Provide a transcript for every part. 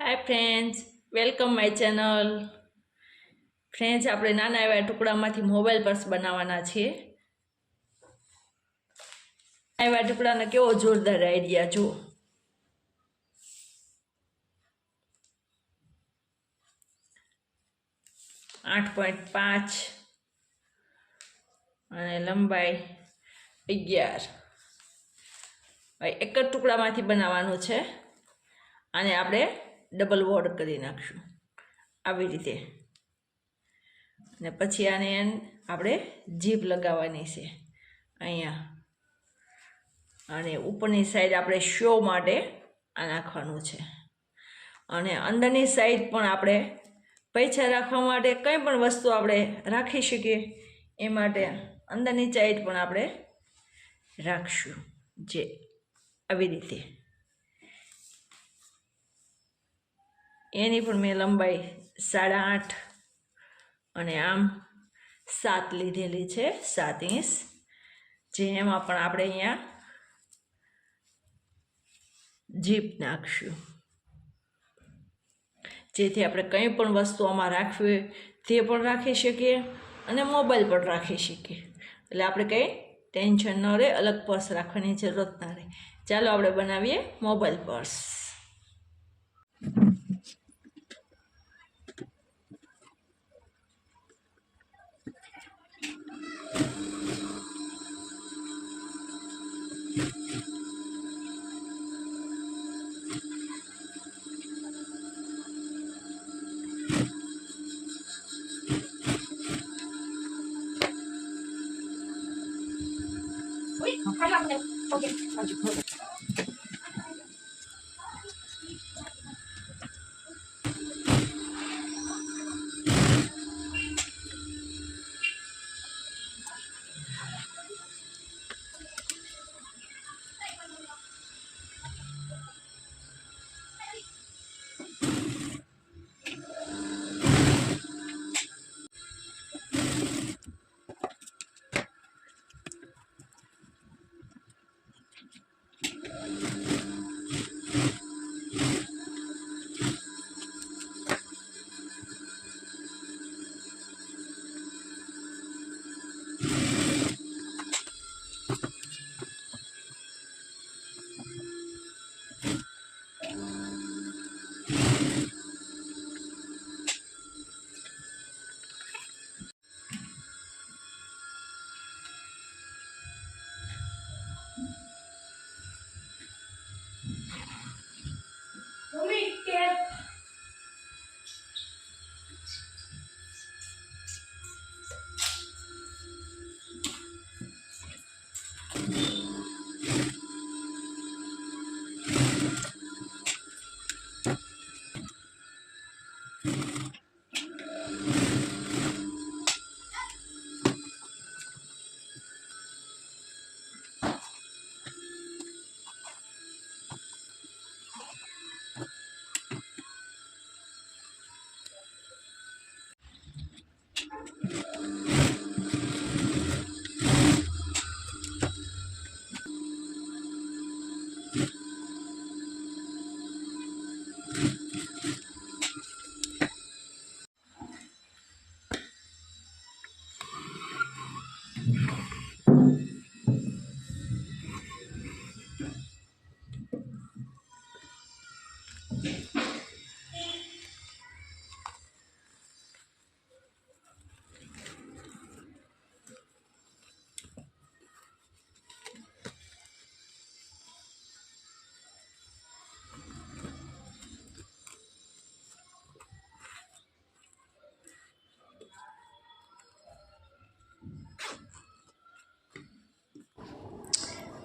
Hi friends, welcome my channel. Friends, આપણે નાના એવા ટુકડામાંથી મોબાઈલ પર્સ બનાવવાના છે। એવા ટુકડાનો કેવો જોરદાર આઈડિયા જો। 8.5 અને લંબાઈ 11। એક જ ટુકડામાંથી બનાવવાનું છે અને આપણે ડબલ વોર્ડ કરી નાખશું આવી રીતે। ને પછી આને આપણે જીપ લગાવવાની છે અહીંયા, અને ઉપરની સાઈડ આપણે શો માટે આ નાખવાનું છે, અને અંદરની સાઈડ પણ આપણે પૈસા રાખવા માટે કંઈ પણ વસ્તુ આપણે રાખી શકીએ એ માટે અંદરની સાઈડ પણ આપણે રાખશું જે આવી રીતે। એની પણ મેં લંબાઈ 8.5 અને આમ 7 લીધેલી છે, 7 ઇંચ, જે એમાં પણ આપણે અહીંયા જીપ નાખશું, જેથી આપણે કંઈ પણ વસ્તુ આમાં રાખવી હોય તે પણ રાખી શકીએ અને મોબાઈલ પણ રાખી શકીએ। એટલે આપણે કંઈ ટેન્શન ન રહે, અલગ પર્સ રાખવાની જરૂરત ના રહે। ચાલો આપણે બનાવીએ મોબાઈલ પર્સ।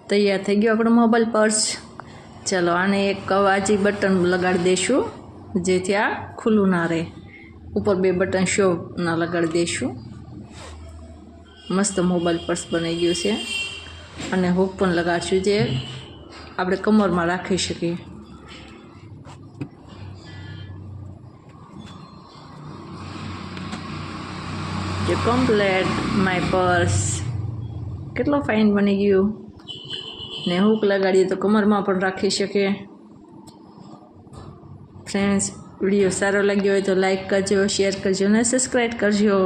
તૈયાર થઈ ગયો આપણો મોબાઈલ પર્સ। ચાલો આને એક કવાજી બટન લગાડી દઈશું, જેથી આ ખુલ્લું ના રહે। ઉપર 2 બટન શો ના લગાડી દઈશું। મસ્ત મોબાઈલ પર્સ બની ગયું છે, અને હુક પણ લગાડશું જે આપણે કમરમાં રાખી શકીએ। જે કમ્પ્લેટ માય પર્સ કેટલો ફાઇન બની ગયું, ને હુક લગાડીએ તો કમરમાં પણ રાખી શકીએ। ફ્રેન્ડ્સ, વિડીયો સારો લાગ્યો હોય તો લાઈક કરજો, શેર કરજો અને સબસ્ક્રાઈબ કરજો.